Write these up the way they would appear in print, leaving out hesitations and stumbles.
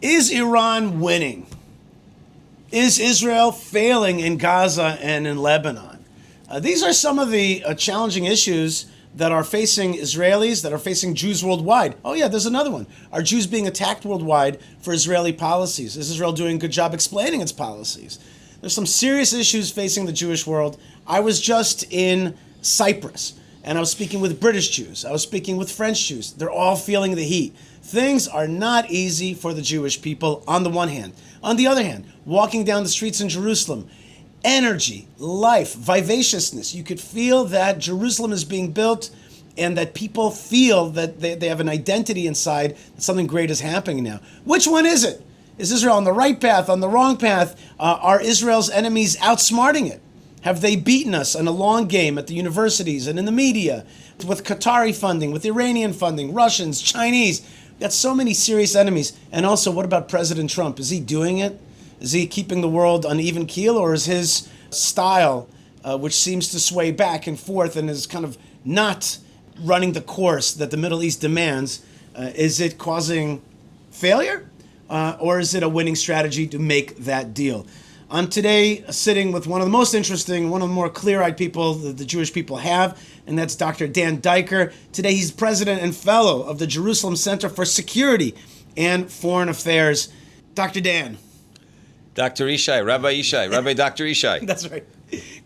Is Iran winning? Is Israel failing in Gaza and in Lebanon? These are some of the challenging issues that are facing Israelis, that are facing Jews worldwide. Oh yeah, there's another one. Are Jews being attacked worldwide for Israeli policies? Is Israel doing a good job explaining its policies? There's some serious issues facing the Jewish world. I was just in Cyprus, and I was speaking with British Jews. I was speaking with French Jews. They're all feeling the heat. Things are not easy for the Jewish people on the one hand. On the other hand, walking down the streets in Jerusalem, energy, life, vivaciousness. You could feel that Jerusalem is being built and that people feel that they have an identity inside, that something great is happening now. Which one is it? Is Israel on the right path, on the wrong path? Are Israel's enemies outsmarting it? Have they beaten us in a long game at the universities and in the media, with Qatari funding, with Iranian funding, Russians, Chinese? We've got so many serious enemies. And also, what about President Trump? Is he doing it? Is he keeping the world on even keel, or is his style, which seems to sway back and forth and is kind of not running the course that the Middle East demands, is it causing failure? Or is it a winning strategy to make that deal? I'm today sitting with one of the most interesting, one of the more clear-eyed people that the Jewish people have, and that's Dr. Dan Diker. Today he's president and fellow of the Jerusalem Center for Security and Foreign Affairs. Dr. Dan. Dr. Yishai, Rabbi Dr. Yishai. That's right.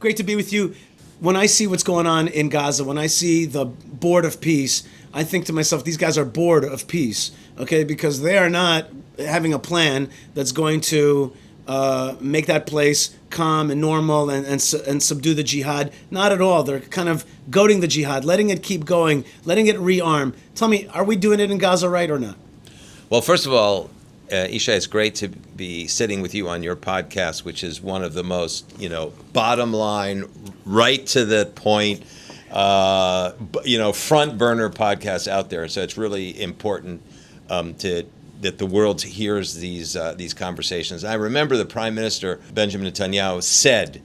Great to be with you. When I see what's going on in Gaza, when I see the Board of Peace, I think to myself, these guys are bored of peace, okay? Because they are not having a plan that's going to make that place calm and normal and subdue the jihad. Not at all. They're kind of goading the jihad, letting it keep going, letting it rearm. Tell me, are we doing it in Gaza right or not? Well, first of all, Isha, it's great to be sitting with you on your podcast, which is one of the most, bottom line, right to the point, front burner podcasts out there. So it's really important that the world hears these conversations. I remember the Prime Minister, Benjamin Netanyahu, said,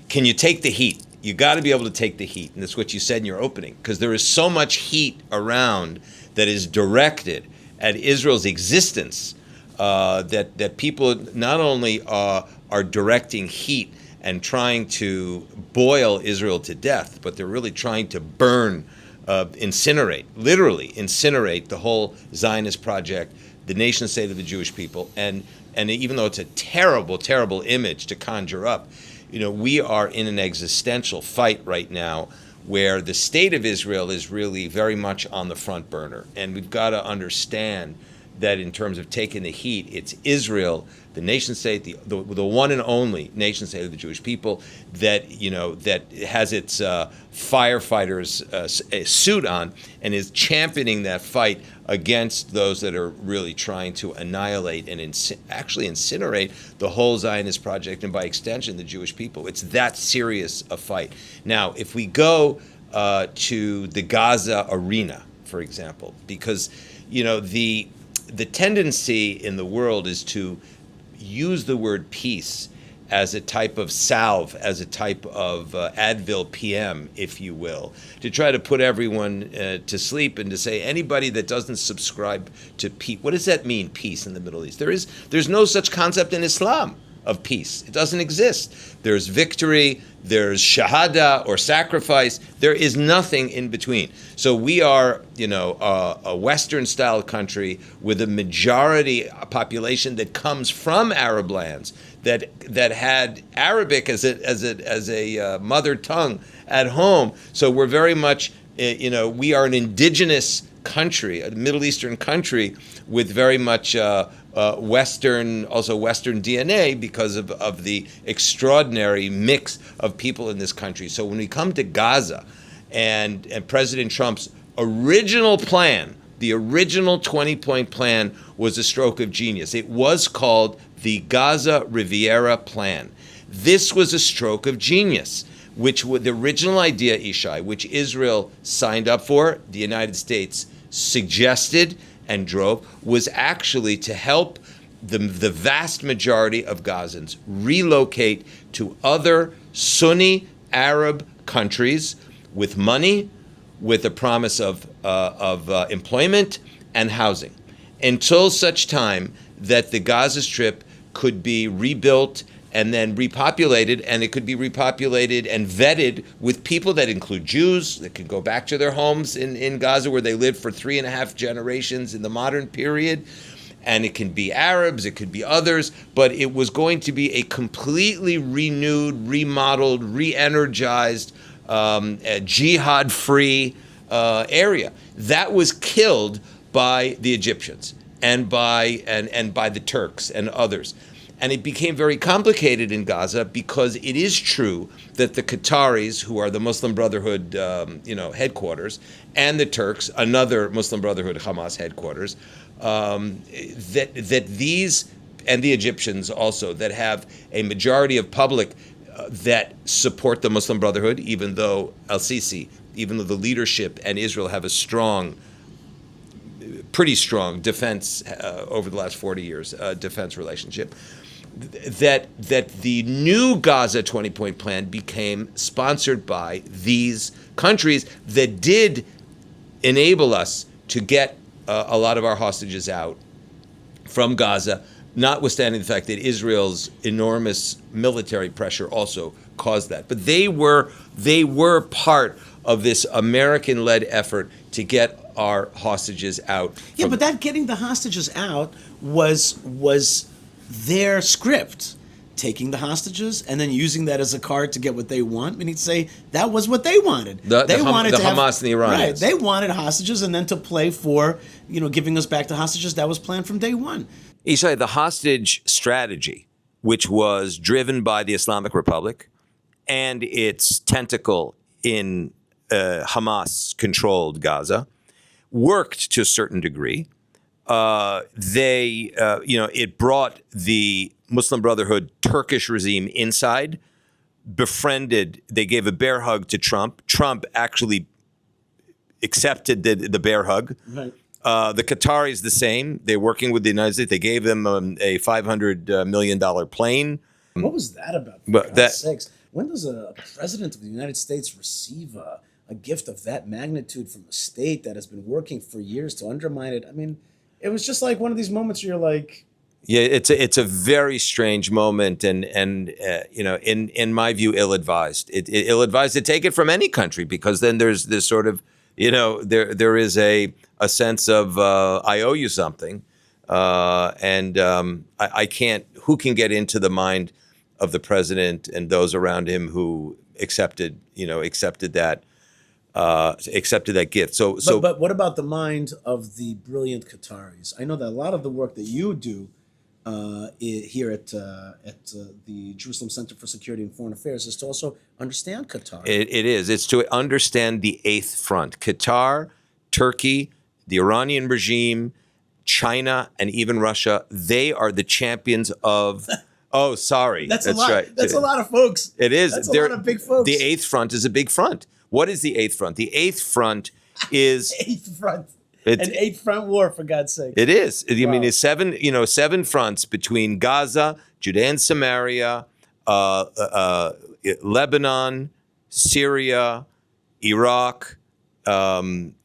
can you take the heat? You got to be able to take the heat. And that's what you said in your opening, because there is so much heat around that is directed at Israel's existence, that people not only are directing heat and trying to boil Israel to death, but they're really trying to literally incinerate the whole Zionist project, the nation state of the Jewish people. And even though it's a terrible, terrible image to conjure up, we are in an existential fight right now where the state of Israel is really very much on the front burner. And we've got to understand that in terms of taking the heat, it's Israel, the nation state, the one and only nation state of the Jewish people, that has its firefighters suit on and is championing that fight against those that are really trying to annihilate and actually incinerate the whole Zionist project, and by extension the Jewish people. It's that serious a fight. Now, if we go to the Gaza arena, for example, because the tendency in the world is to use the word peace as a type of salve, as a type of Advil PM, if you will, to try to put everyone to sleep and to say anybody that doesn't subscribe to peace. What does that mean, peace in the Middle East? There's no such concept in Islam of peace. It doesn't exist. There's victory, there's shahada or sacrifice. There is nothing in between. So we are, a Western-style country with a majority population that comes from Arab lands, that had Arabic as a mother tongue at home. So we're very much, we are an indigenous country, a Middle Eastern country with very much Western DNA because of the extraordinary mix of people in this country. So when we come to Gaza and President Trump's original plan, the original 20-point plan was a stroke of genius. It was called the Gaza Riviera Plan. This was a stroke of genius, which was the original idea, Yishai, which Israel signed up for, the United States suggested and drove, was actually to help the vast majority of Gazans relocate to other Sunni Arab countries with money, with a promise of employment and housing, until such time that the Gaza Strip could be rebuilt and then repopulated, and it could be repopulated and vetted with people that include Jews that could go back to their homes in Gaza where they lived for 3.5 generations in the modern period. And it can be Arabs, it could be others, but it was going to be a completely renewed, remodeled, re-energized, jihad-free area. That was killed by the Egyptians and by the Turks and others. And it became very complicated in Gaza because it is true that the Qataris, who are the Muslim Brotherhood, headquarters, and the Turks, another Muslim Brotherhood Hamas headquarters, that these, and the Egyptians also, that have a majority of public that support the Muslim Brotherhood, even though the leadership and Israel have a pretty strong defense over the last 40 years, defense relationship. That the new Gaza 20-point plan became sponsored by these countries that did enable us to get a lot of our hostages out from Gaza, notwithstanding the fact that Israel's enormous military pressure also caused that. But they were part of this American-led effort to get our hostages out. Yeah, but that getting the hostages out was their script, taking the hostages and then using that as a card to get what they want. We need to say that was what they wanted. They wanted the Hamas and the Iranians. Right, they wanted hostages and then to play for, giving us back the hostages. That was planned from day one. Yishai, the hostage strategy, which was driven by the Islamic Republic and its tentacle in Hamas-controlled Gaza, worked to a certain degree. It brought the Muslim Brotherhood Turkish regime inside, befriended, they gave a bear hug to Trump. Trump actually accepted the bear hug. Right. The Qataris the same. They're working with the United States. They gave them a $500 million plane. What was that about? For But God's sakes? When does a president of the United States receive a gift of that magnitude from a state that has been working for years to undermine it? I mean, it was just like one of these moments where you're like, yeah, it's a very strange moment, and in my view, ill-advised. Ill-advised to take it from any country, because then there's this sort of, there is a sense of I owe you something, and I can't. Who can get into the mind of the president and those around him who accepted that gift? But what about the mind of the brilliant Qataris? I know that a lot of the work that you do here at the Jerusalem Center for Security and Foreign Affairs is to also understand Qatar. It is. It's to understand the Eighth Front. Qatar, Turkey, the Iranian regime, China, and even Russia, they are the champions of... Oh, sorry. That's a lot. Right. That's a lot of folks. It is. That's a lot of big folks. The Eighth Front is a big front. What is the Eighth Front? The Eighth Front is... Eighth Front. An eighth front war, for God's sake. It is. I mean, it's seven fronts between Gaza, Judea and Samaria, Lebanon, Syria, Iraq, Iran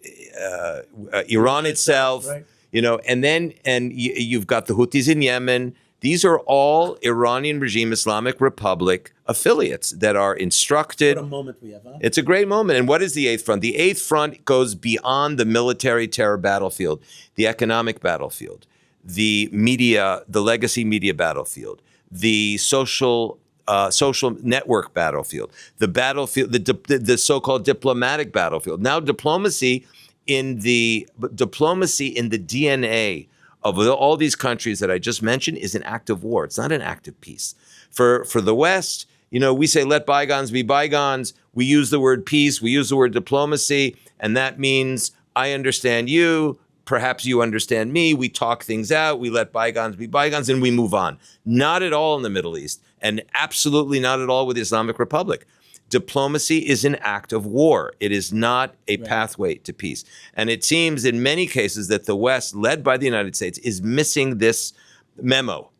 itself. Right. And you've got the Houthis in Yemen. These are all Iranian regime Islamic Republic affiliates that are instructed. What a moment we have, huh? It's a great moment. And what is the Eighth Front? The Eighth Front goes beyond the military terror battlefield, the economic battlefield, the media, the legacy media battlefield, the social network battlefield, the battlefield, the so-called diplomatic battlefield. Now diplomacy in the DNA of all these countries that I just mentioned is an act of war. It's not an act of peace. For the West, we say let bygones be bygones. We use the word peace. We use the word diplomacy. And that means I understand you. Perhaps you understand me. We talk things out. We let bygones be bygones and we move on. Not at all in the Middle East, and absolutely not at all with the Islamic Republic. Diplomacy is an act of war. It is not a pathway to peace. And it seems in many cases that the West, led by the United States, is missing this memo.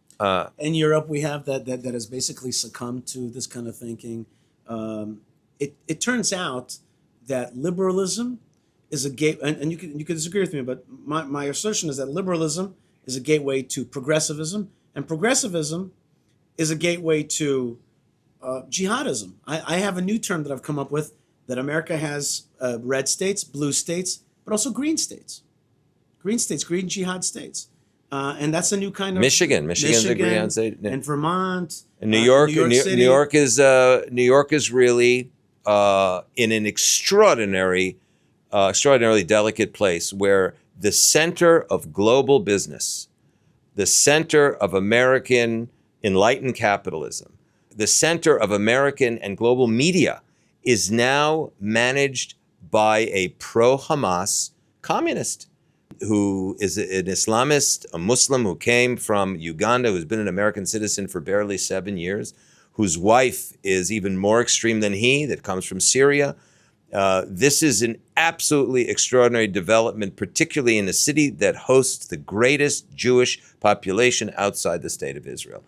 In Europe, we have that has basically succumbed to this kind of thinking. It turns out that liberalism is a gate, and you can disagree with me, but my assertion is that liberalism is a gateway to progressivism, and progressivism is a gateway to jihadism. I have a new term that I've come up with, that America has red states, blue states, but also green states. Green states, green jihad states. And that's a new kind of Michigan's a green state. And Vermont. And New York City. New York is really in an extraordinarily delicate place, where the center of global business, the center of American enlightened capitalism, the center of American and global media is now managed by a pro-Hamas communist who is an Islamist, a Muslim who came from Uganda, who's been an American citizen for barely 7 years, whose wife is even more extreme than he, that comes from Syria. This is an absolutely extraordinary development, particularly in a city that hosts the greatest Jewish population outside the state of Israel.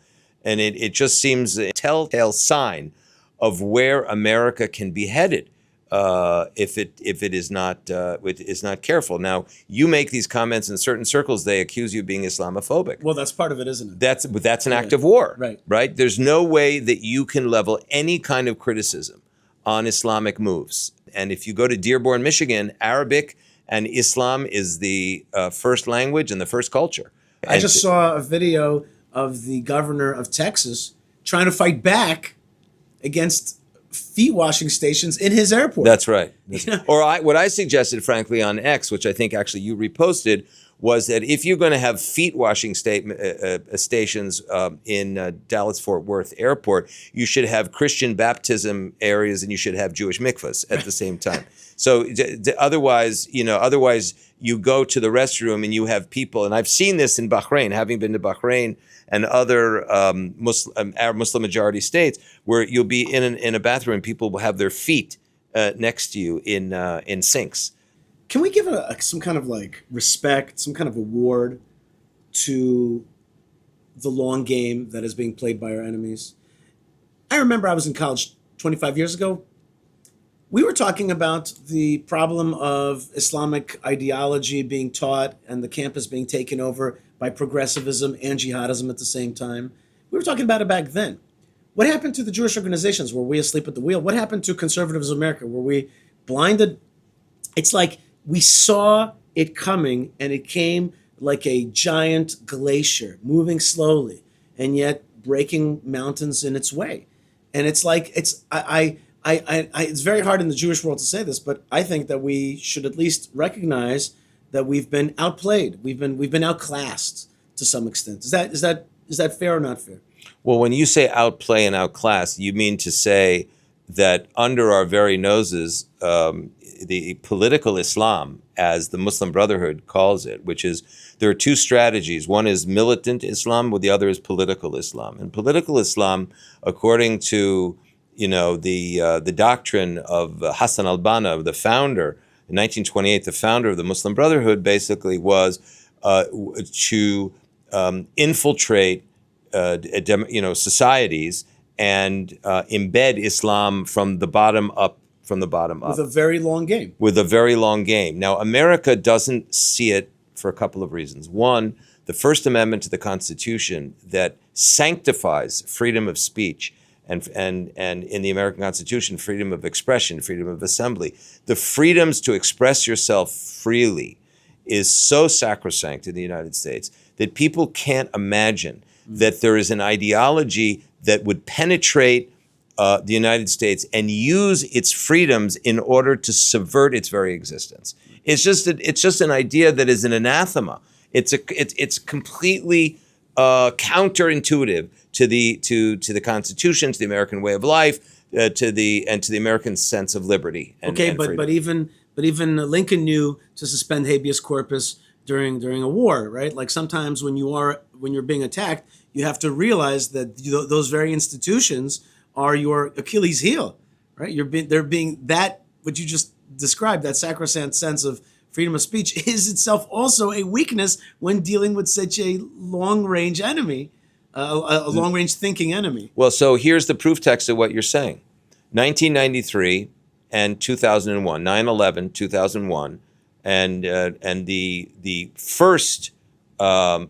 And it just seems a telltale sign of where America can be headed if it is not careful. Now, you make these comments in certain circles; they accuse you of being Islamophobic. Well, that's part of it, isn't it? That's an act of war, Right? Right? There's no way that you can level any kind of criticism on Islamic moves. And if you go to Dearborn, Michigan, Arabic and Islam is the first language and the first culture. I just saw a video of the governor of Texas trying to fight back against feet washing stations in his airport. That's right. What I suggested, frankly, on X, which I think actually you reposted, was that if you're going to have feet washing stations in Dallas-Fort Worth Airport, you should have Christian baptism areas and you should have Jewish mikvahs at the same time. So otherwise you go to the restroom and you have people, and I've seen this in Bahrain, having been to Bahrain and other Arab Muslim majority states, where you'll be in a bathroom and people will have their feet next to you in sinks. Can we give some kind of respect, some kind of award to the long game that is being played by our enemies? I remember I was in college 25 years ago. We were talking about the problem of Islamic ideology being taught and the campus being taken over by progressivism and jihadism at the same time. We were talking about it back then. What happened to the Jewish organizations? Were we asleep at the wheel? What happened to conservatives in America? Were we blinded? It's like we saw it coming, and it came like a giant glacier, moving slowly, and yet breaking mountains in its way. And it's like it's very hard in the Jewish world to say this, but I think that we should at least recognize that we've been outplayed. We've been outclassed to some extent. Is that fair or not fair? Well, when you say outplay and outclass, you mean to say that under our very noses, the political Islam, as the Muslim Brotherhood calls it, which is, there are two strategies. One is militant Islam, while the other is political Islam. And political Islam, according to the doctrine of Hassan al-Banna, the founder, in 1928, the founder of the Muslim Brotherhood, basically was to infiltrate societies and embed Islam from the bottom up. With a very long game. With a very long game. Now, America doesn't see it for a couple of reasons. One, the First Amendment to the Constitution that sanctifies freedom of speech and in the American Constitution, freedom of expression, freedom of assembly. The freedoms to express yourself freely is so sacrosanct in the United States that people can't imagine that there is an ideology that would penetrate the United States and use its freedoms in order to subvert its very existence. It's just an idea that is an anathema. It's completely counterintuitive to the Constitution, to the American way of life, to the American sense of liberty. And but even Lincoln knew to suspend habeas corpus during a war, right? Like sometimes when you're being attacked, you have to realize that those very institutions are your Achilles heel, right? They're being that what you just described, that sacrosanct sense of freedom of speech, is itself also a weakness when dealing with such a long-range enemy, a long-range thinking enemy. Well, so here's the proof text of what you're saying. 1993 and 2001, 9/11, 2001, and the first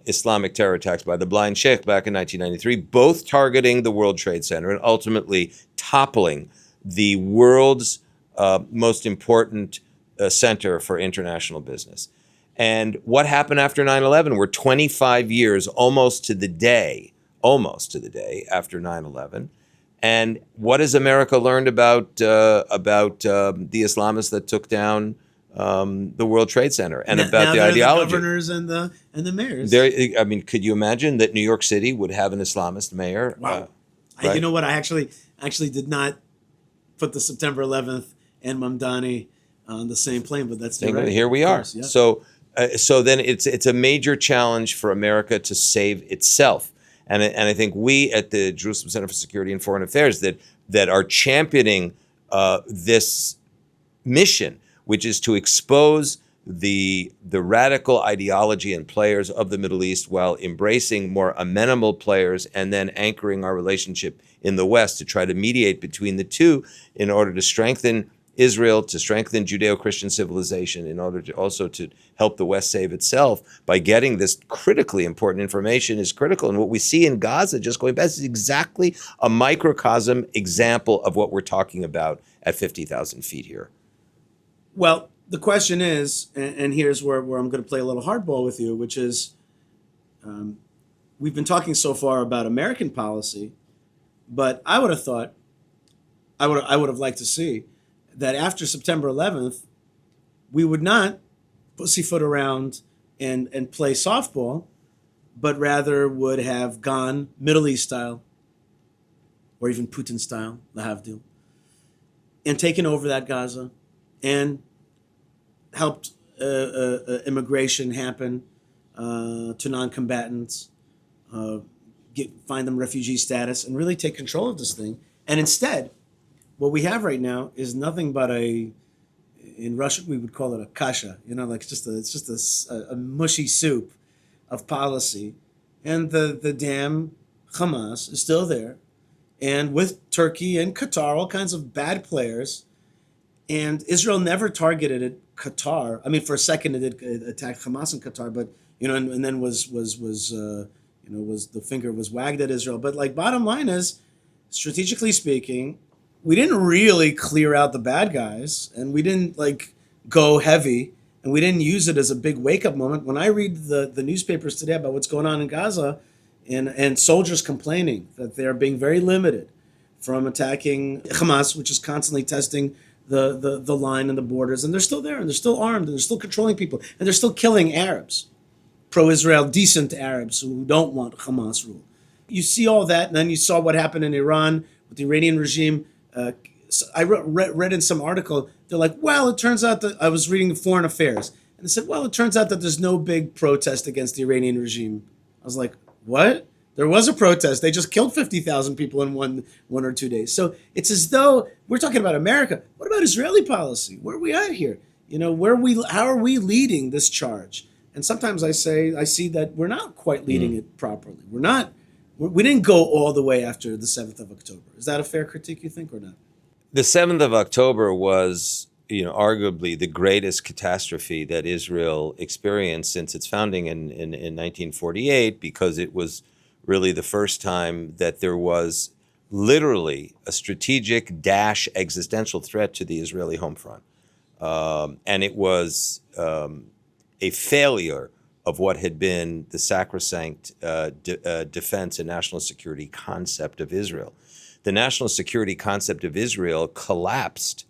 Islamic terror attacks by the Blind Sheikh back in 1993, both targeting the World Trade Center and ultimately toppling the world's most important center for international business. And what happened after 9/11? We're 25 years, almost to the day after 9/11. And what has America learned about the Islamists that took down the World Trade Center and about now the they're ideology? The governors and the mayors. I mean, could you imagine that New York City would have an Islamist mayor? Wow. Right? You know what? I actually did not put the September 11th and Mamdani on the same plane, but that's right. Here we are. Course, yeah. So then it's a major challenge for America to save itself. And I think we at the Jerusalem Center for Security and Foreign Affairs that are championing this mission, which is to expose the radical ideology and players of the Middle East while embracing more amenable players and then anchoring our relationship in the West to try to mediate between the two in order to strengthen Israel, to strengthen Judeo-Christian civilization, in order to also to help the West save itself by getting this critically important information is critical. And what we see in Gaza, just going back, is exactly a microcosm example of what we're talking about at 50,000 feet here. Well, the question is, and here's where I'm going to play a little hardball with you, which is, we've been talking so far about American policy, but I would have thought, I would have liked to see that after September 11th, we would not pussyfoot around and play softball, but rather would have gone Middle East style, or even Putin style, lahavdil, and taken over that Gaza and helped immigration happen to non-combatants, find them refugee status, and really take control of this thing. And instead, what we have right now is nothing but in Russian we would call it a kasha, like it's just a mushy soup of policy, and the damn Hamas is still there, and with Turkey and Qatar, all kinds of bad players, and Israel never targeted Qatar. I mean, for a second it did attack Hamas in Qatar, but and then was the finger was wagged at Israel. But like, bottom line is, strategically speaking, we didn't really clear out the bad guys, and we didn't go heavy, and we didn't use it as a big wake-up moment. When I read the newspapers today about what's going on in Gaza, and soldiers complaining that they're being very limited from attacking Hamas, which is constantly testing the line and the borders, and they're still there, and they're still armed, and they're still controlling people, and they're still killing Arabs, pro-Israel, decent Arabs who don't want Hamas rule. You see all that, and then you saw what happened in Iran with the Iranian regime. I read in some article, they're like, well, it turns out that I was reading Foreign Affairs, and they said, well, it turns out that there's no big protest against the Iranian regime. I was like, what? There was a protest. They just killed 50,000 people in one or 2 days. So it's as though we're talking about America. What about Israeli policy? Where are we at here? How are we leading this charge? And sometimes I see that we're not quite leading it properly. We didn't go all the way after the 7th of October. Is that a fair critique, you think, or not? The 7th of October was, arguably the greatest catastrophe that Israel experienced since its founding in 1948, because it was really the first time that there was literally a strategic existential threat to the Israeli home front. And it was a failure of what had been the sacrosanct defense and national security concept of Israel. The national security concept of Israel collapsed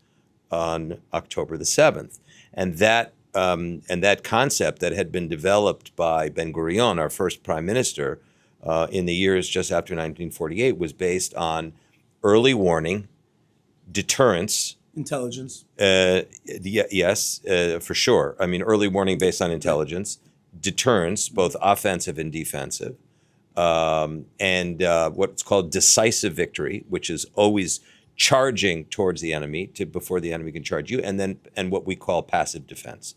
on October the 7th. And that concept that had been developed by Ben-Gurion, our first prime minister, in the years just after 1948, was based on early warning, deterrence. Intelligence. Yes, for sure. I mean, early warning based on intelligence, deterrence, both offensive and defensive, and what's called decisive victory, which is always charging towards the enemy before the enemy can charge you, and what we call passive defense.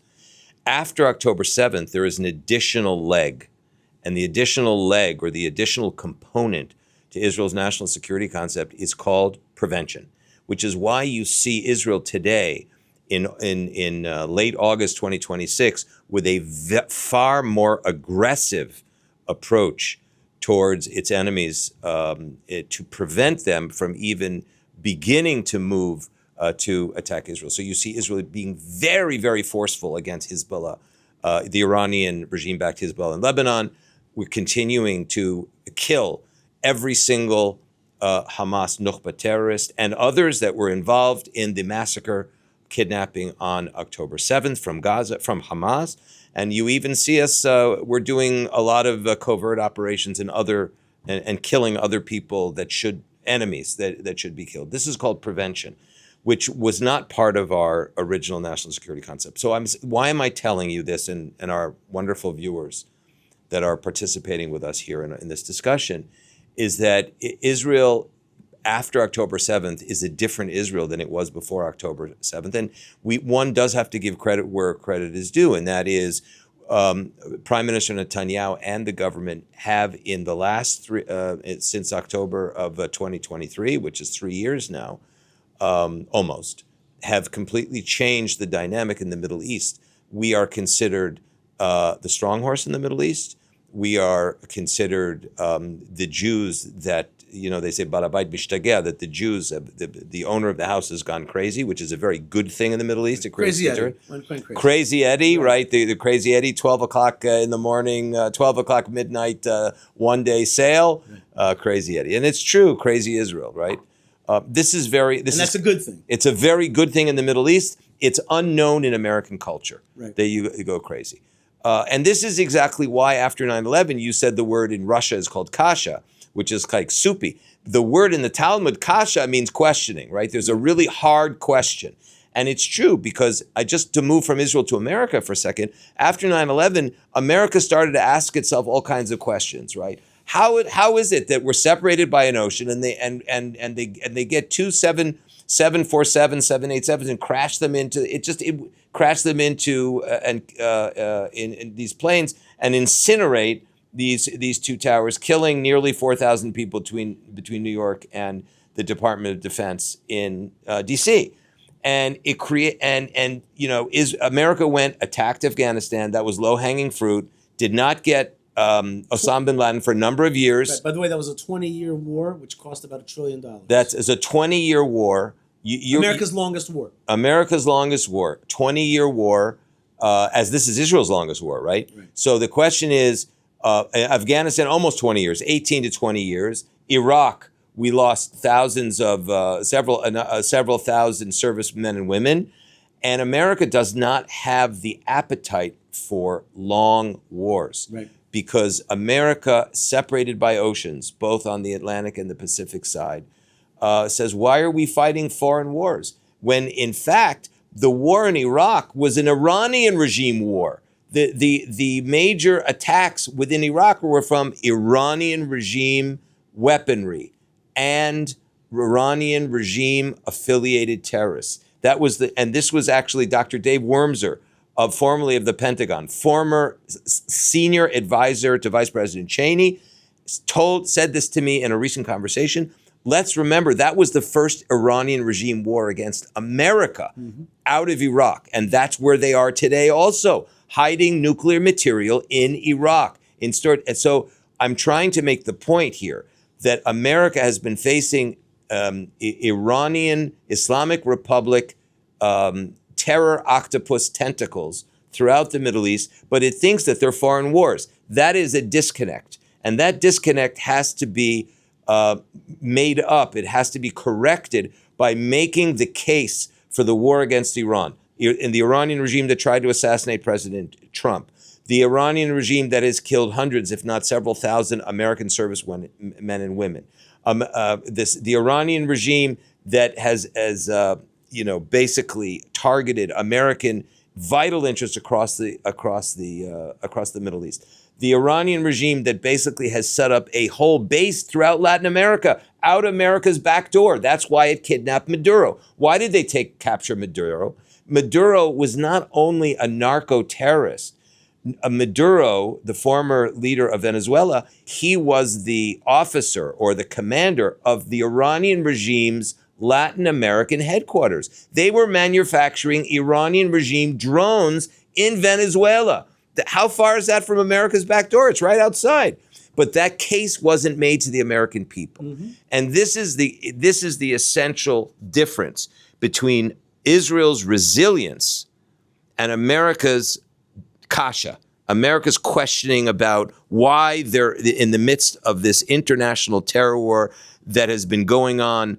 After October 7th, there is an additional leg, and the additional leg, or the additional component to Israel's national security concept, is called prevention, which is why you see Israel today in late August 2026 with a far more aggressive approach towards its enemies to prevent them from even beginning to move to attack Israel. So you see Israel being very, very forceful against Hezbollah, the Iranian regime-backed Hezbollah in Lebanon. We're continuing to kill every single Hamas Nukhba terrorist and others that were involved in the massacre, kidnapping on October 7th from Gaza, from Hamas. And you even see us, we're doing a lot of covert operations and killing other people enemies that should be killed. This is called prevention, which was not part of our original national security concept. So why am I telling you this and our wonderful viewers that are participating with us here in this discussion is that Israel after October 7th is a different Israel than it was before October 7th. And one does have to give credit where credit is due, and that is Prime Minister Netanyahu and the government have in the last since October of 2023, which is 3 years now, almost, have completely changed the dynamic in the Middle East. We are considered the strong horse in the Middle East. We are considered the Jews that, they say Balabait Bishtageh, that the Jews, the owner of the house has gone crazy, which is a very good thing in the Middle East. Crazy Eddie. Crazy Eddie, right? The Crazy Eddie, 12 o'clock in the morning, 12 o'clock midnight, one-day sale, Crazy Eddie. And it's true, Crazy Israel, right? And that's a good thing. It's a very good thing in the Middle East. It's unknown in American culture that you go crazy. And this is exactly why after 9/11, you said the word in Russia is called kasha, which is like soupy. The word in the Talmud, kasha, means questioning, right? There's a really hard question. And it's true because to move from Israel to America for a second, after 9/11, America started to ask itself all kinds of questions, right? How is it that we're separated by an ocean and they get two 747, 787s and crash them into in these planes and incinerate these two towers, killing nearly 4,000 people between New York and the Department of Defense in D.C. And America attacked Afghanistan. That was low-hanging fruit. Did not get Osama bin Laden for a number of years. Right. By the way, that was a 20-year war, which cost about $1 trillion. That's a 20-year war. America's longest war. America's longest war, 20-year war, as this is Israel's longest war, right? So the question is, Afghanistan, almost 20 years, 18 to 20 years. Iraq, we lost thousands of, several thousand servicemen and women. And America does not have the appetite for long wars. Right. Because America, separated by oceans, both on the Atlantic and the Pacific side, says, why are we fighting foreign wars? When, in fact, the war in Iraq was an Iranian regime war. The major attacks within Iraq were from Iranian regime weaponry and Iranian regime-affiliated terrorists. And this was actually Dr. Dave Wormser, formerly of the Pentagon, former senior advisor to Vice President Cheney, said this to me in a recent conversation. Let's remember that was the first Iranian regime war against America out of Iraq. And that's where they are today also, hiding nuclear material in Iraq. And so I'm trying to make the point here that America has been facing Iranian Islamic Republic terror octopus tentacles throughout the Middle East, but it thinks that they're foreign wars. That is a disconnect. And that disconnect has to be made up. It has to be corrected by making the case for the war against Iran. In the Iranian regime that tried to assassinate President Trump, the Iranian regime that has killed hundreds, if not several thousand American servicemen and women, the Iranian regime that has basically targeted American vital interests across the Middle East. The Iranian regime that basically has set up a whole base throughout Latin America, out America's back door. That's why it kidnapped Maduro. Why did they capture Maduro? Maduro was not only a narco-terrorist. Maduro, the former leader of Venezuela, he was the officer or the commander of the Iranian regime's Latin American headquarters. They were manufacturing Iranian regime drones in Venezuela. How far is that from America's back door? It's right outside. But that case wasn't made to the American people. And this is the essential difference between Israel's resilience and America's kasha, America's questioning about why they're in the midst of this international terror war that has been going on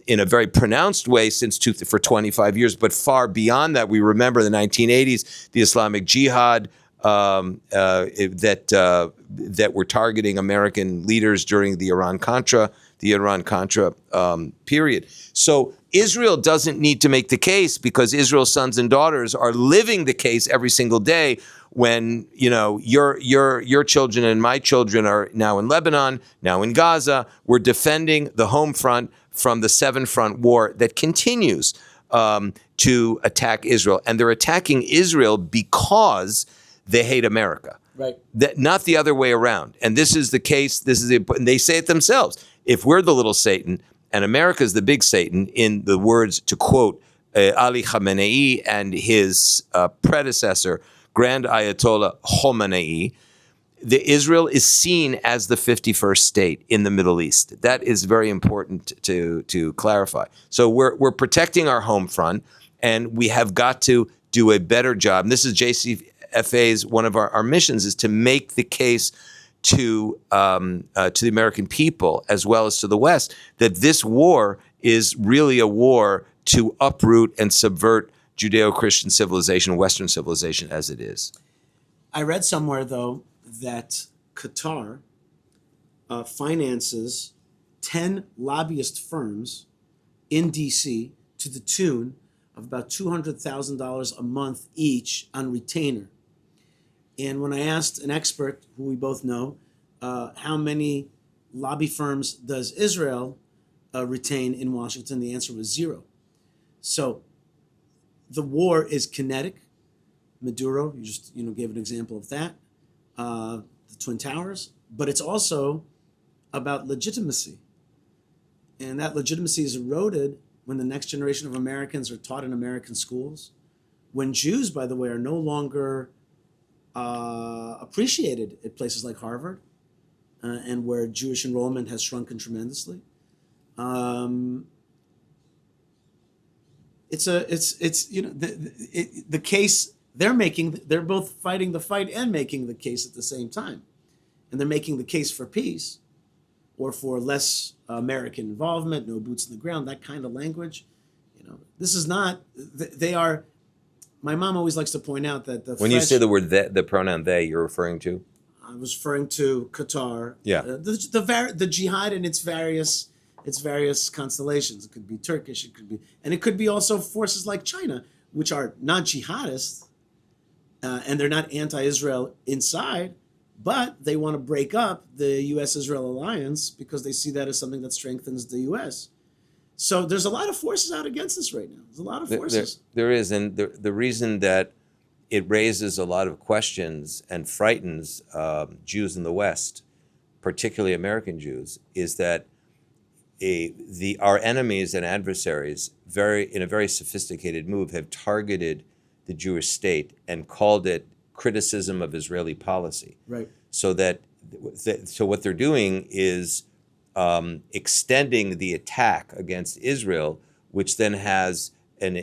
in a very pronounced way for 25 years, but far beyond that. We remember the 1980s, the Islamic Jihad that were targeting American leaders during the Iran-Contra period. So Israel doesn't need to make the case because Israel's sons and daughters are living the case every single day. When your children and my children are now in Lebanon, now in Gaza, we're defending the home front from the seven front war that continues to attack Israel, and they're attacking Israel because they hate America. Right. Not the other way around. And this is the case. And they say it themselves. If we're the little Satan and America's the big Satan, in the words, to quote Ali Khamenei and his predecessor, Grand Ayatollah Khomeini, Israel is seen as the 51st state in the Middle East. That is very important to clarify. So we're protecting our home front, and we have got to do a better job. And this is JCFA's, one of our missions, is to make the case to the American people as well as to the West that this war is really a war to uproot and subvert Judeo-Christian civilization, Western civilization as it is. I read somewhere, though, that Qatar finances 10 lobbyist firms in D.C. to the tune of about $200,000 a month each on retainer. And when I asked an expert, who we both know, how many lobby firms does Israel retain in Washington, the answer was 0. So the war is kinetic. Maduro, you just gave an example of that. The Twin Towers, but it's also about legitimacy. And that legitimacy is eroded when the next generation of Americans are taught in American schools, when Jews, by the way, are no longer appreciated at places like Harvard, and where Jewish enrollment has shrunken tremendously. The case they're making, they're both fighting the fight and making the case at the same time. And they're making the case for peace or for less American involvement, no boots in the ground, that kind of language. This is not, they are, my mom always likes to point out that when you say the word the pronoun they, you're referring to? I was referring to Qatar. Yeah. The jihad and its various constellations. It could be Turkish, and it could be also forces like China, which are not jihadists, and they're not anti-Israel inside, but they want to break up the U.S.-Israel alliance because they see that as something that strengthens the U.S. So there's a lot of forces out against us right now. There's a lot of forces. There is, and the reason that it raises a lot of questions and frightens Jews in the West, particularly American Jews, is that our enemies and adversaries, in a very sophisticated move, have targeted the Jewish state and called it criticism of Israeli policy. Right. So what they're doing is extending the attack against Israel, which then has an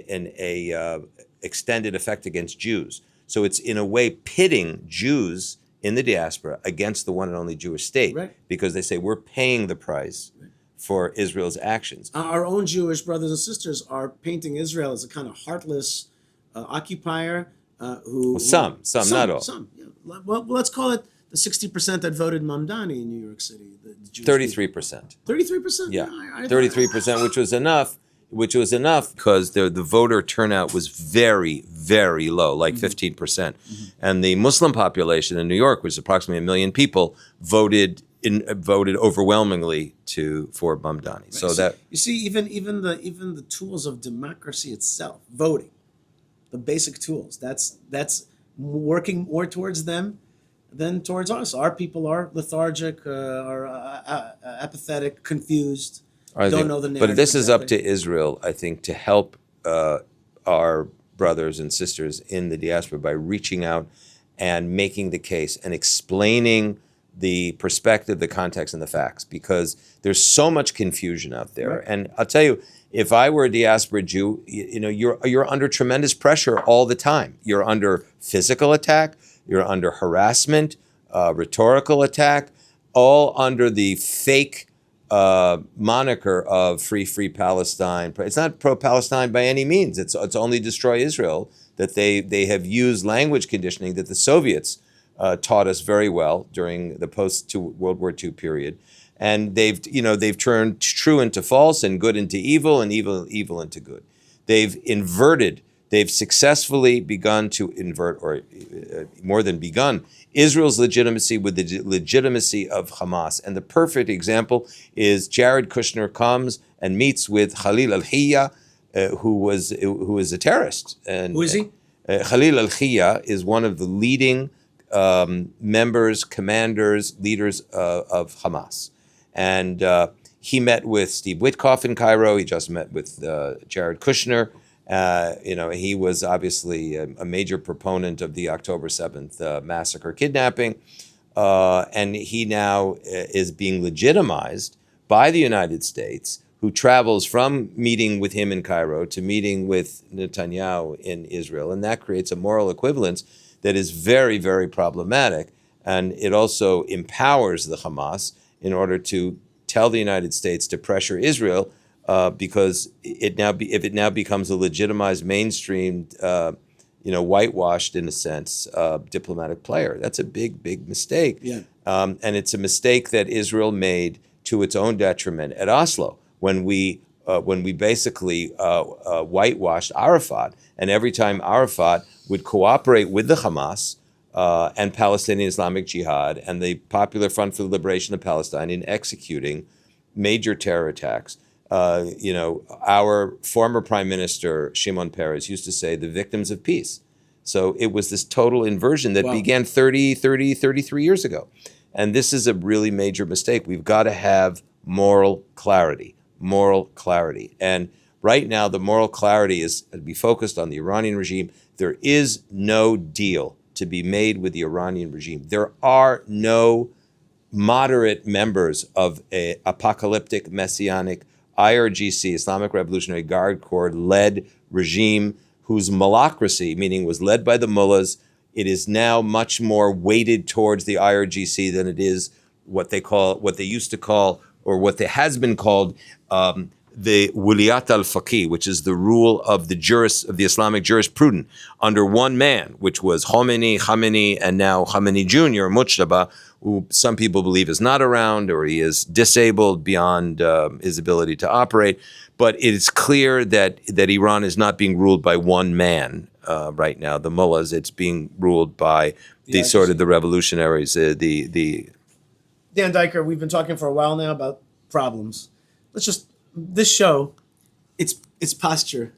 extended effect against Jews. So it's in a way pitting Jews in the diaspora against the one and only Jewish state, right, because they say we're paying the price for Israel's actions. Our own Jewish brothers and sisters are painting Israel as a kind of heartless occupier some, not all. Some, yeah. Well, let's call it the 60% that voted Mamdani in New York City. The 33%. 33%? Yeah, 33%, which was enough because the voter turnout was very, very low, like 15%. Mm-hmm. And the Muslim population in New York, which is approximately 1 million people, voted overwhelmingly for Mamdani. Right. So that you see, even the tools of democracy itself, voting, the basic tools, that's working more towards them than towards us. Our people are lethargic, are apathetic, confused. don't know the narrative. But this is up exactly. to Israel, I think, to help our brothers and sisters in the diaspora by reaching out and making the case and explaining the perspective, the context, and the facts, because there's so much confusion out there. Right. And I'll tell you, if I were a diaspora Jew, you're under tremendous pressure all the time. You're under physical attack, you're under harassment, rhetorical attack, all under the fake moniker of free Palestine. It's not pro-Palestine by any means. It's only destroy Israel. That they have used language conditioning that the Soviets taught us very well during the post-World War II period, and they've turned true into false and good into evil and evil into good. They've successfully begun to invert, or more than begun, Israel's legitimacy with the legitimacy of Hamas. And the perfect example is Jared Kushner comes and meets with Khalil al-Hayya, who is a terrorist. And Who is he? Khalil al-Hayya is one of the leading members, commanders, leaders of Hamas. And he met with Steve Witkoff in Cairo. He just met with Jared Kushner. He was obviously a major proponent of the October 7th massacre kidnapping. And he now is being legitimized by the United States, who travels from meeting with him in Cairo to meeting with Netanyahu in Israel. And that creates a moral equivalence that is very, very problematic. And it also empowers the Hamas in order to tell the United States to pressure Israel, because if it now becomes a legitimized, mainstream, whitewashed, in a sense, diplomatic player. That's a big, big mistake. Yeah. And it's a mistake that Israel made to its own detriment at Oslo, when we basically whitewashed Arafat, and every time Arafat would cooperate with the Hamas and Palestinian Islamic Jihad and the Popular Front for the Liberation of Palestine in executing major terror attacks, our former Prime Minister Shimon Peres used to say, the victims of peace. So it was this total inversion that began 33 years ago. And this is a really major mistake. We've got to have moral clarity. And right now, the moral clarity is to be focused on the Iranian regime. There is no deal to be made with the Iranian regime. There are no moderate members of an apocalyptic, messianic, IRGC, Islamic Revolutionary Guard Corps-led regime whose malacracy, meaning was led by the mullahs. It is now much more weighted towards the IRGC than it is what they used to call, or what has been called, the Wuliyat al-Faqih, which is the rule of the Islamic jurisprudence under one man, which was Khamenei, and now Khamenei Jr., Mujtaba, who some people believe is not around, or he is disabled beyond his ability to operate. But it is clear that Iran is not being ruled by one man right now, the mullahs. It's being ruled by the revolutionaries, Dan Diker, we've been talking for a while now about problems. This show, its posture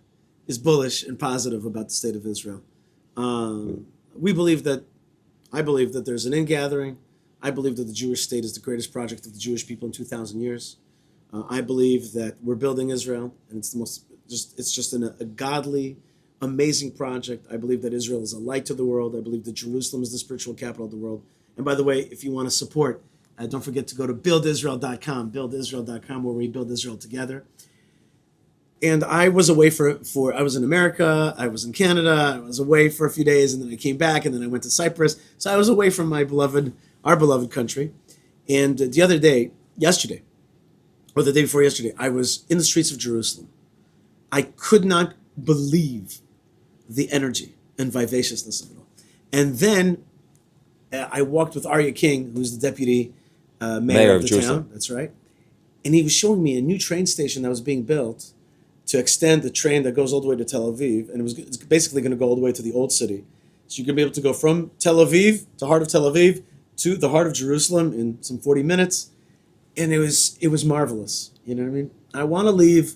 is bullish and positive about the state of Israel. I believe that there's an ingathering. I believe that the Jewish state is the greatest project of the Jewish people in 2,000 years. I believe that we're building Israel, and it's just a godly, amazing project. I believe that Israel is a light to the world. I believe that Jerusalem is the spiritual capital of the world. And by the way, if you want to support, don't forget to go to buildisrael.com, where we build Israel together. And I was away I was in America, I was in Canada, I was away for a few days, and then I came back, and then I went to Cyprus. So I was away from our beloved country. And yesterday, or the day before yesterday, I was in the streets of Jerusalem. I could not believe the energy and vivaciousness of it all. And then I walked with Arya King, who's the deputy mayor of the Jerusalem. town. That's right. And he was showing me a new train station that was being built to extend the train that goes all the way to Tel Aviv. And it's basically going to go all the way to the old city. So you're going to be able to go from Tel Aviv, the heart of Tel Aviv, to the heart of Jerusalem in some 40 minutes. And it was marvelous. You know what I mean? I want to leave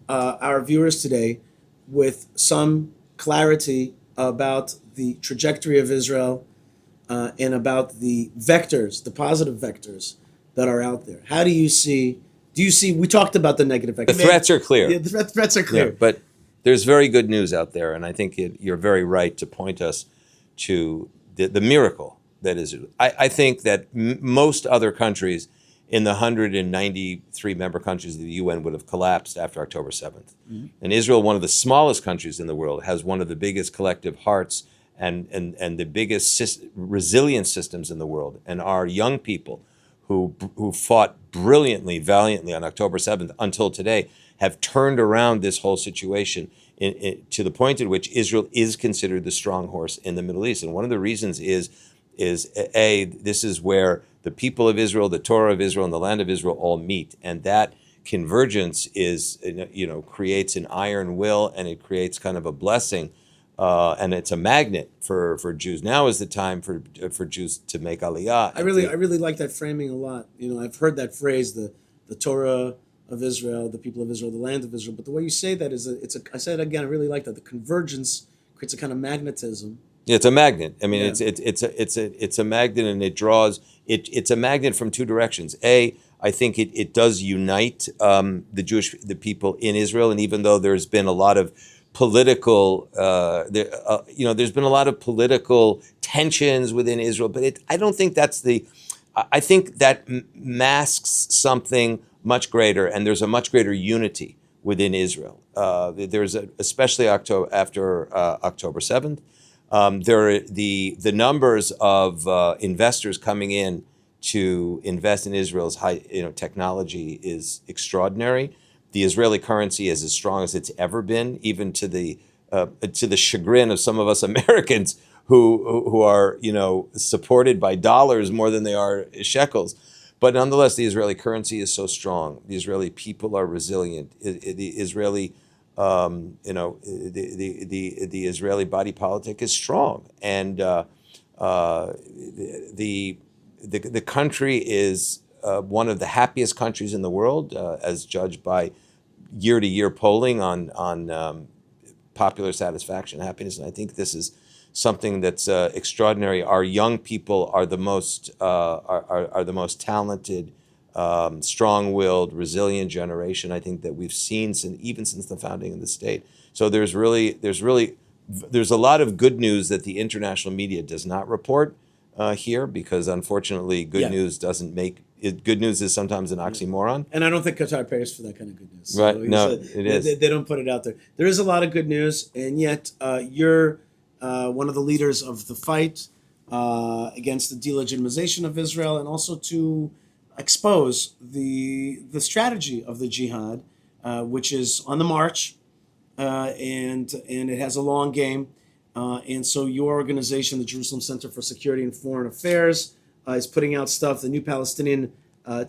our viewers today with some clarity about the trajectory of Israel, and about the vectors, the positive vectors that are out there. How do you see Do you see? We talked about the negative effect. The threats are clear. Yeah, the threats are clear. Yeah, but there's very good news out there, and I think you're very right to point us to the miracle that is. I think that most other countries in the 193 member countries of the UN would have collapsed after October 7th. Mm-hmm. And Israel, one of the smallest countries in the world, has one of the biggest collective hearts and the biggest resilient systems in the world. And our young people who fought brilliantly, valiantly on October 7th until today have turned around this whole situation to the point at which Israel is considered the strong horse in the Middle East. And one of the reasons is this is where the people of Israel, the Torah of Israel, and the land of Israel all meet. And that convergence creates an iron will, and it creates kind of a blessing. And it's a magnet for Jews. Now is the time for Jews to make aliyah. I really like that framing a lot. I've heard that phrase, the Torah of Israel, the people of Israel, the land of Israel. But the way you say that I said it again, I really like that. The convergence creates a kind of magnetism. Yeah, it's a magnet. I mean, Yeah. it's a magnet, and it draws. It's a magnet from two directions. I think it does unite the people in Israel, and even though there's been a lot of political, there's been a lot of political tensions within Israel, but I don't think that's I think that masks something much greater, and there's a much greater unity within Israel. Especially after October 7th. The numbers of investors coming in to invest in Israel's high technology is extraordinary. The Israeli currency is as strong as it's ever been, even to the chagrin of some of us Americans who are supported by dollars more than they are shekels. But nonetheless, the Israeli currency is so strong. The Israeli people are resilient. The Israeli the Israeli body politic is strong, and the country is one of the happiest countries in the world, as judged by year-to-year polling on popular satisfaction, happiness. And I think this is something that's extraordinary. Our young people are the most talented, strong-willed, resilient generation I think that we've seen even since the founding of the state. So there's a lot of good news that the international media does not report here, because unfortunately good news doesn't make it. Good news is sometimes an oxymoron. And I don't think Qatar pays for that kind of good news. Right? So No, it is. They don't put it out there. There is a lot of good news, and yet you're one of the leaders of the fight against the delegitimization of Israel, and also to expose the strategy of the jihad, which is on the march, and it has a long game. And so your organization, the Jerusalem Center for Security and Foreign Affairs, is putting out stuff. The new Palestinian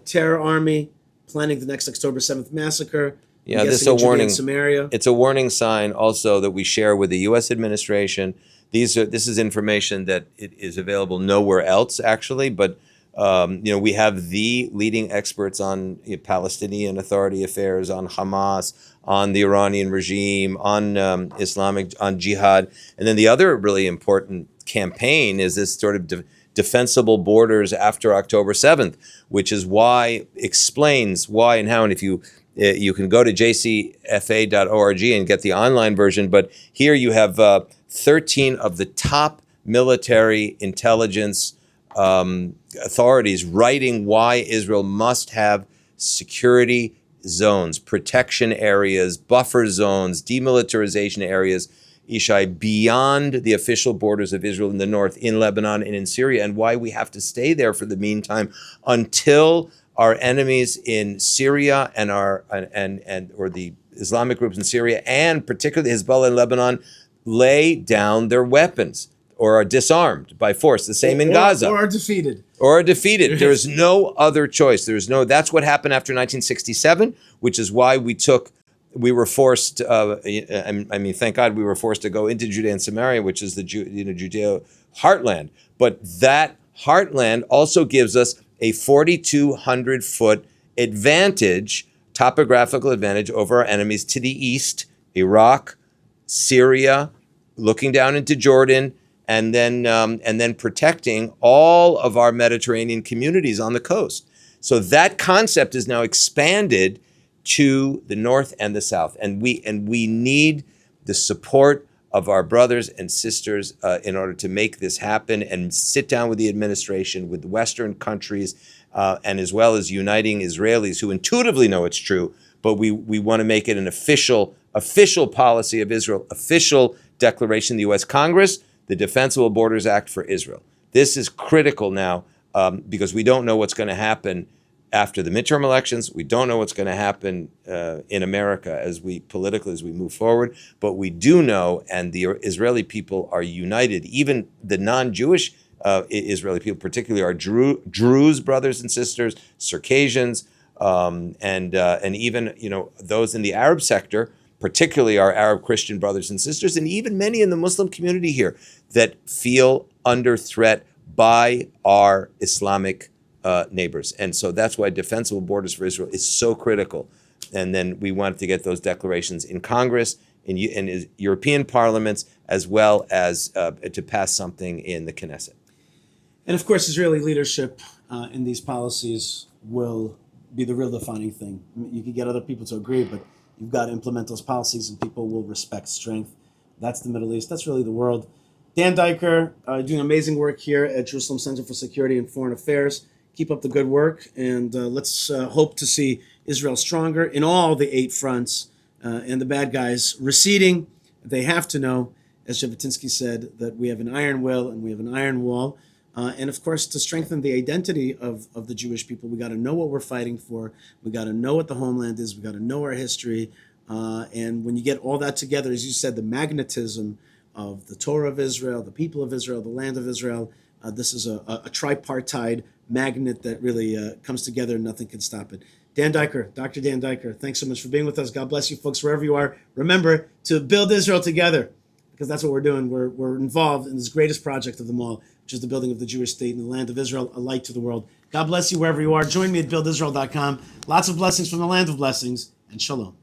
terror army planning the next October 7th massacre. Yeah, this is a warning. Samaria. It's a warning sign also that we share with the U.S. administration. This is information that it is available nowhere else, actually. But we have the leading experts on Palestinian Authority affairs, on Hamas, on the Iranian regime, on on jihad, and then the other really important campaign is this sort of defensible borders after October 7th, which is explains why and how. And if you can go to jcfa.org and get the online version, but here you have 13 of the top military intelligence authorities writing why Israel must have security zones, protection areas, buffer zones, demilitarization areas, Yishai, beyond the official borders of Israel in the north, in Lebanon and in Syria, and why we have to stay there for the meantime until our enemies in Syria and or the Islamic groups in Syria, and particularly Hezbollah in Lebanon, lay down their weapons or are disarmed by force. The same in Gaza. Or are defeated. Or are defeated. There is no other choice. That's what happened after 1967, which is why we were forced, thank God we were forced to go into Judea and Samaria, which is the Judea heartland. But that heartland also gives us a 4,200-foot advantage, topographical advantage over our enemies to the east, Iraq, Syria, looking down into Jordan, and then protecting all of our Mediterranean communities on the coast. So that concept is now expanded to the north and the south, and we need the support of our brothers and sisters in order to make this happen, and sit down with the administration, with Western countries, and as well as uniting Israelis who intuitively know it's true, but we want to make it an official policy of Israel, official declaration in the U.S. Congress, the Defensible Borders Act for Israel. This is critical now because we don't know what's going to happen after the midterm elections. We don't know what's going to happen in America as we move forward, but we do know, and the Israeli people are united. Even the non-Jewish Israeli people, particularly our Druze brothers and sisters, Circassians, and even those in the Arab sector, particularly our Arab Christian brothers and sisters, and even many in the Muslim community here that feel under threat by our Islamic neighbors. And so that's why Defensible Borders for Israel is so critical. And then we wanted to get those declarations in Congress, in European parliaments, as well as to pass something in the Knesset. And of course, Israeli leadership in these policies will be the real defining thing. I mean, you can get other people to agree, but you've got to implement those policies and people will respect strength. That's the Middle East. That's really the world. Dan Diker, doing amazing work here at Jerusalem Center for Security and Foreign Affairs. Keep up the good work, and let's hope to see Israel stronger in all the 8 fronts and the bad guys receding. They have to know, as Jabotinsky said, that we have an iron will and we have an iron wall. And of course, to strengthen the identity of the Jewish people, we got to know what we're fighting for. We got to know what the homeland is. We got to know our history. And when you get all that together, as you said, the magnetism of the Torah of Israel, the people of Israel, the land of Israel, this is a tripartite magnet that really comes together and nothing can stop it. Dan Diker, Dr. Dan Diker, thanks so much for being with us. God bless you folks wherever you are. Remember to build Israel together, because that's what we're doing. We're involved in this greatest project of them all, which is the building of the Jewish state in the land of Israel, a light to the world. God bless you wherever you are. Join me at buildisrael.com. Lots of blessings from the land of blessings, and shalom.